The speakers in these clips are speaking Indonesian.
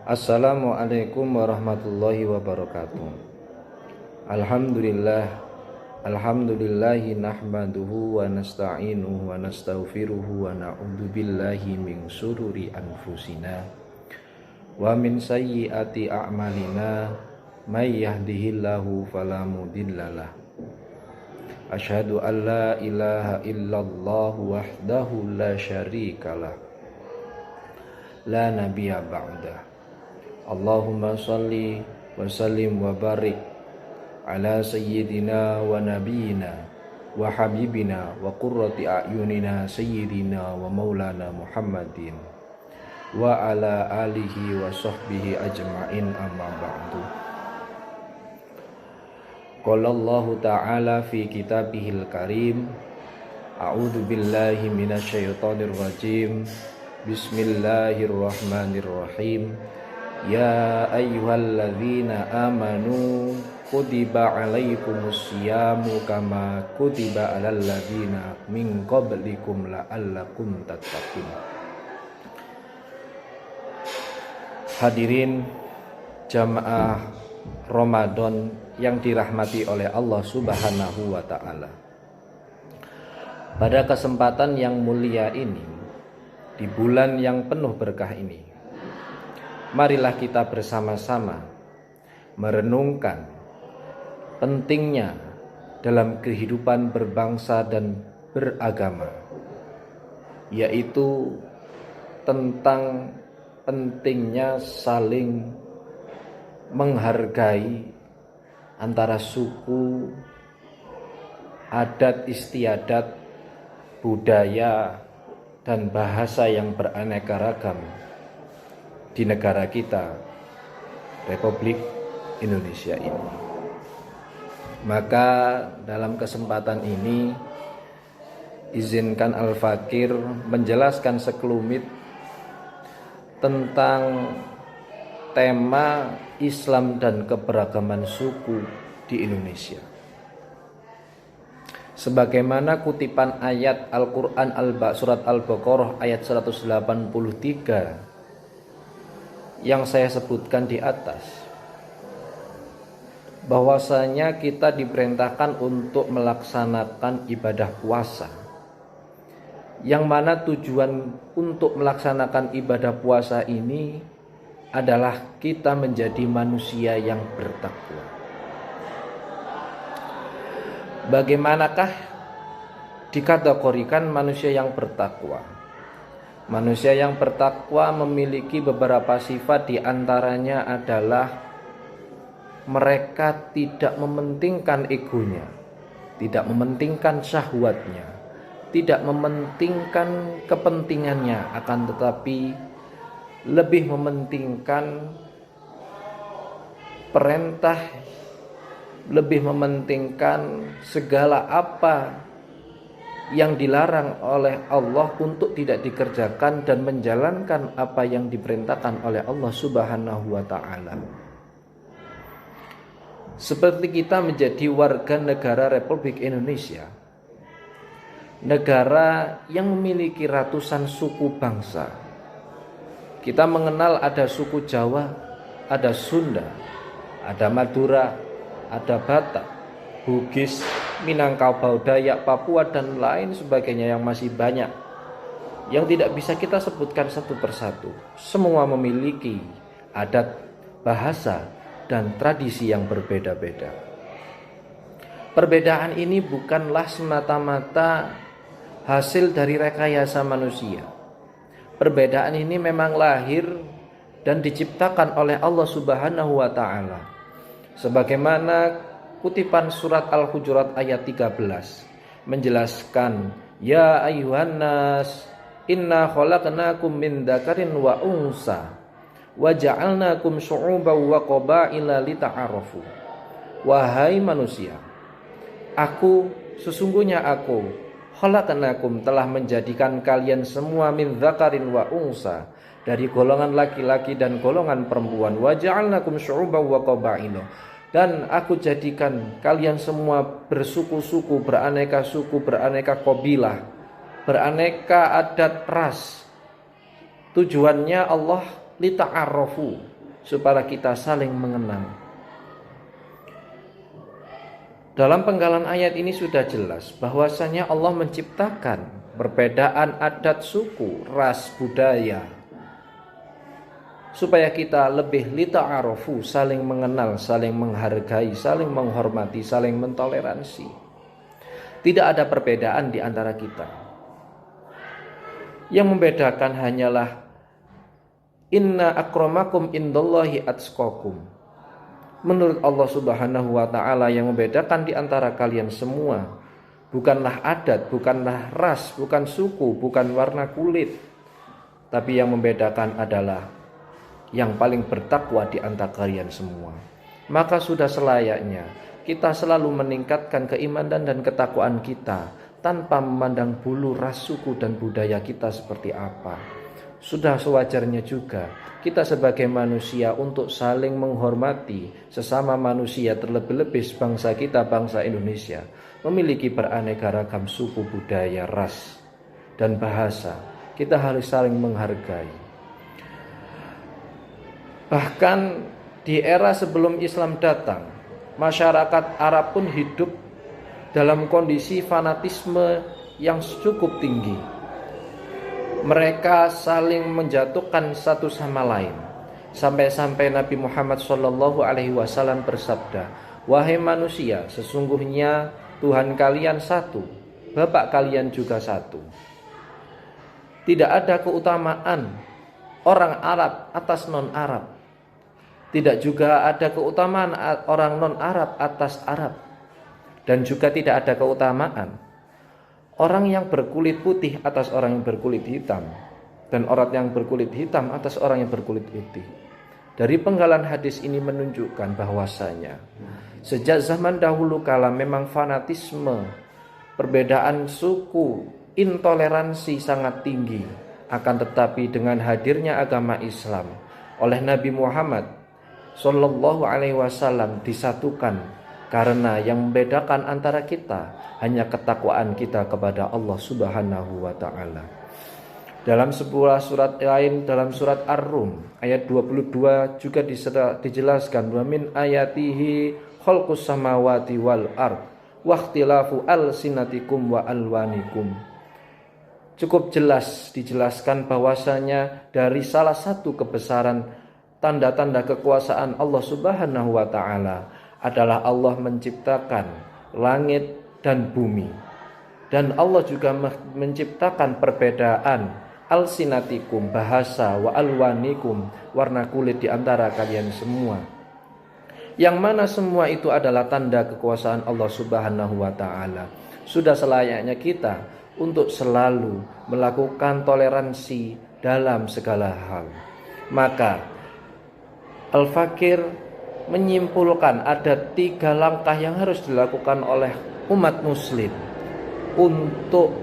Assalamualaikum warahmatullahi wabarakatuh. Alhamdulillahi nahmaduhu wa nasta'inuhu wa nastaghfiruhu wa na'udzu billahi min syururi anfusina wa min sayyiati a'malina may yahdihillahu fala mudhillalah. Asyhadu an la ilaha illallah wahdahu la syarikalah la nabiyya ba'dah. Allahumma salli wa sallim wa barik ala sayyidina wa nabiyina wa habibina wa qurrati a'yunina sayyidina wa maulana Muhammadin wa ala alihi wa sahbihi ajma'in, amma ba'du. Qala Allah ta'ala fi kitabihil karim, a'udzu billahi minasyaitonir rajim. Bismillahirrahmanirrahim. Ya ayyuhalladzina amanu kutiba alaikumus syamu kama kutiba alal ladzina min qablikum la'allakum tattaqun. Hadirin jamaah Ramadan yang dirahmati oleh Allah Subhanahu wa taala. Pada kesempatan yang mulia ini, di bulan yang penuh berkah ini, marilah kita bersama-sama merenungkan pentingnya dalam kehidupan berbangsa dan beragama, yaitu tentang pentingnya saling menghargai antara suku, adat istiadat, budaya, dan bahasa yang beraneka ragam di negara kita, Republik Indonesia ini. Maka dalam kesempatan ini izinkan Al-Fakir menjelaskan sekelumit tentang tema Islam dan keberagaman suku di Indonesia. Sebagaimana kutipan ayat Al-Quran surat Al-Baqarah ayat 183 yang saya sebutkan di atas, bahwasanya kita diperintahkan untuk melaksanakan ibadah puasa, yang mana tujuan untuk melaksanakan ibadah puasa ini adalah kita menjadi manusia yang bertakwa. Bagaimanakah dikategorikan manusia yang bertakwa? Manusia yang bertakwa memiliki beberapa sifat, di antaranya adalah mereka tidak mementingkan egonya, tidak mementingkan syahwatnya, tidak mementingkan kepentingannya, akan tetapi lebih mementingkan perintah, lebih mementingkan segala apa yang dilarang oleh Allah untuk tidak dikerjakan dan menjalankan apa yang diperintahkan oleh Allah Subhanahu wa taala. Seperti kita menjadi warga negara Republik Indonesia, negara yang memiliki ratusan suku bangsa. Kita mengenal ada suku Jawa, ada Sunda, ada Madura, ada Batak, Bugis, Minangkabau, Dayak, Papua, dan lain sebagainya yang masih banyak, yang tidak bisa kita sebutkan satu persatu. Semua memiliki adat, bahasa, dan tradisi yang berbeda-beda. Perbedaan ini bukanlah semata-mata hasil dari rekayasa manusia. Perbedaan ini memang lahir dan diciptakan oleh Allah Subhanahu wa taala. Sebagaimana kutipan surat Al-Hujurat ayat 13 menjelaskan, ya ayyuhan nas inna khalaqnakum min dzakarin wa unsa wa ja'alnakum syu'uban wa qabaila lita'arafu. Wahai manusia, sesungguhnya aku khalaqnakum telah menjadikan kalian semua min dzakarin wa unsa, dari golongan laki-laki dan golongan perempuan, wa ja'alnakum syu'uban wa qabaila, dan aku jadikan kalian semua bersuku-suku, beraneka suku, beraneka qabilah, beraneka adat ras. Tujuannya Allah lita'arafu, supaya kita saling mengenal. Dalam penggalan ayat ini sudah jelas bahwasanya Allah menciptakan perbedaan adat, suku, ras, budaya, supaya kita lebih lita'arofu, saling mengenal, saling menghargai, saling menghormati, saling mentoleransi. Tidak ada perbedaan di antara kita. Yang membedakan hanyalah inna akramakum indallahi atqakum. Menurut Allah Subhanahu wa ta'ala, yang membedakan di antara kalian semua bukanlah adat, bukanlah ras, bukan suku, bukan warna kulit, tapi yang membedakan adalah yang paling bertakwa di antara kalian semua. Maka sudah selayaknya kita selalu meningkatkan keimanan dan ketakwaan kita tanpa memandang bulu ras, suku dan budaya kita seperti apa. Sudah sewajarnya juga kita sebagai manusia untuk saling menghormati sesama manusia, terlebih-lebih bangsa kita, bangsa Indonesia, memiliki beraneka ragam suku, budaya, ras dan bahasa. Kita harus saling menghargai. Bahkan di era sebelum Islam datang, masyarakat Arab pun hidup dalam kondisi fanatisme yang cukup tinggi. Mereka saling menjatuhkan satu sama lain, sampai-sampai Nabi Muhammad SAW bersabda, "Wahai manusia, sesungguhnya Tuhan kalian satu, Bapak kalian juga satu." Tidak ada keutamaan orang Arab atas non-Arab. Tidak juga ada keutamaan orang non-Arab atas Arab. Dan juga tidak ada keutamaan orang yang berkulit putih atas orang yang berkulit hitam, dan orang yang berkulit hitam atas orang yang berkulit putih. Dari penggalan hadis ini menunjukkan bahwasanya sejak zaman dahulu kala memang fanatisme, perbedaan suku, intoleransi sangat tinggi. Akan tetapi dengan hadirnya agama Islam oleh Nabi Muhammad Sallallahu Alaihi Wasallam disatukan, karena yang membedakan antara kita hanya ketakwaan kita kepada Allah Subhanahu wa Ta'ala. Dalam sebuah surat lain, dalam surat Ar-Rum ayat 22 juga dijelaskan, wa min ayatihi khalqus samawati wal ard wa ikhtilafu alsinatikum wa alwanikum. Cukup jelas dijelaskan bahwasanya dari salah satu kebesaran tanda-tanda kekuasaan Allah Subhanahu wa Ta'ala adalah Allah menciptakan langit dan bumi. Dan Allah juga menciptakan perbedaan alsinatikum, bahasa, wa alwanikum, warna kulit di antara kalian semua. Yang mana semua itu adalah tanda kekuasaan Allah Subhanahu wa Ta'ala. Sudah selayaknya kita untuk selalu melakukan toleransi dalam segala hal. Maka Al-Fakir menyimpulkan ada 3 langkah yang harus dilakukan oleh umat muslim untuk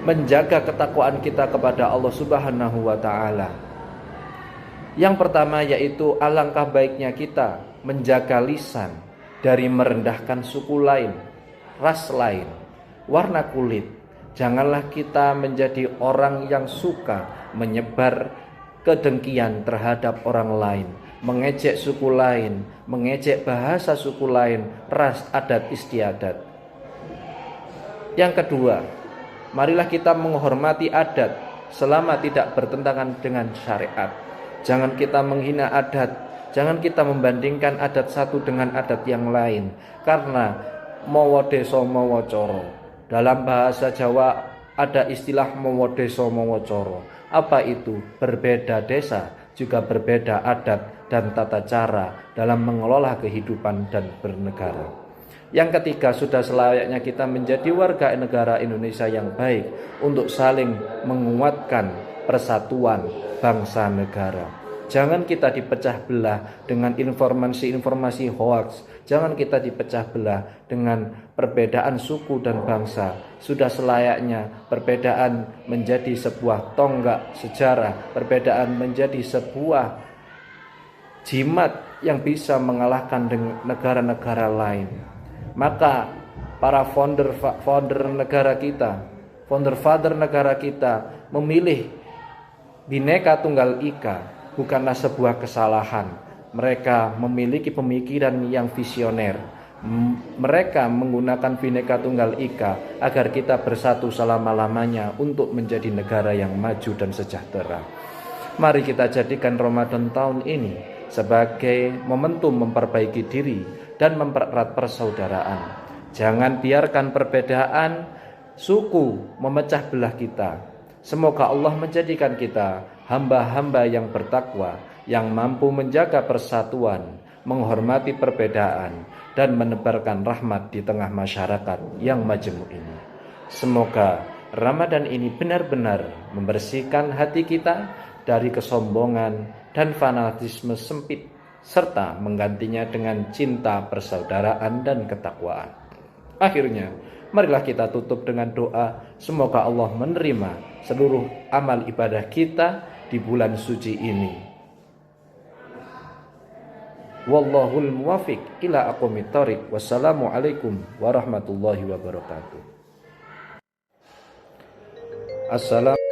menjaga ketakwaan kita kepada Allah Subhanahu wa Ta'ala. Yang pertama yaitu alangkah baiknya kita menjaga lisan dari merendahkan suku lain, ras lain, warna kulit. Janganlah kita menjadi orang yang suka menyebar kedengkian terhadap orang lain, mengejek suku lain, mengejek bahasa suku lain, ras, adat istiadat. Yang kedua, marilah kita menghormati adat selama tidak bertentangan dengan syariat. Jangan kita menghina adat, jangan kita membandingkan adat satu dengan adat yang lain, karena mawa desa mawa coro. Dalam bahasa Jawa ada istilah mawa desa mawa coro. Apa itu? Berbeda desa juga berbeda adat dan tata cara dalam mengelola kehidupan dan bernegara. Yang ketiga, sudah selayaknya kita menjadi warga negara Indonesia yang baik untuk saling menguatkan persatuan bangsa negara. Jangan kita dipecah belah dengan informasi-informasi hoaks. Jangan kita dipecah belah dengan perbedaan suku dan bangsa. Sudah selayaknya perbedaan menjadi sebuah tonggak sejarah. Perbedaan menjadi sebuah jimat yang bisa mengalahkan negara-negara lain. Maka para founder negara kita, founder father negara kita memilih Bhinneka Tunggal Ika bukanlah sebuah kesalahan. Mereka memiliki pemikiran yang visioner. Mereka menggunakan Bhinneka Tunggal Ika agar kita bersatu selama-lamanya untuk menjadi negara yang maju dan sejahtera. Mari kita jadikan Ramadan tahun ini sebagai momentum memperbaiki diri dan mempererat persaudaraan. Jangan biarkan perbedaan suku memecah belah kita. Semoga Allah menjadikan kita hamba-hamba yang bertakwa, yang mampu menjaga persatuan, menghormati perbedaan, dan menebarkan rahmat di tengah masyarakat yang majemuk ini. Semoga Ramadan ini benar-benar membersihkan hati kita dari kesombongan dan fanatisme sempit, serta menggantinya dengan cinta persaudaraan dan ketakwaan. Akhirnya, marilah kita tutup dengan doa, semoga Allah menerima seluruh amal ibadah kita di bulan suci ini. Wallahul muwafiq ila aqwamit thoriq. Wassalamualaikum warahmatullahi wabarakatuh. Assalamualaikum.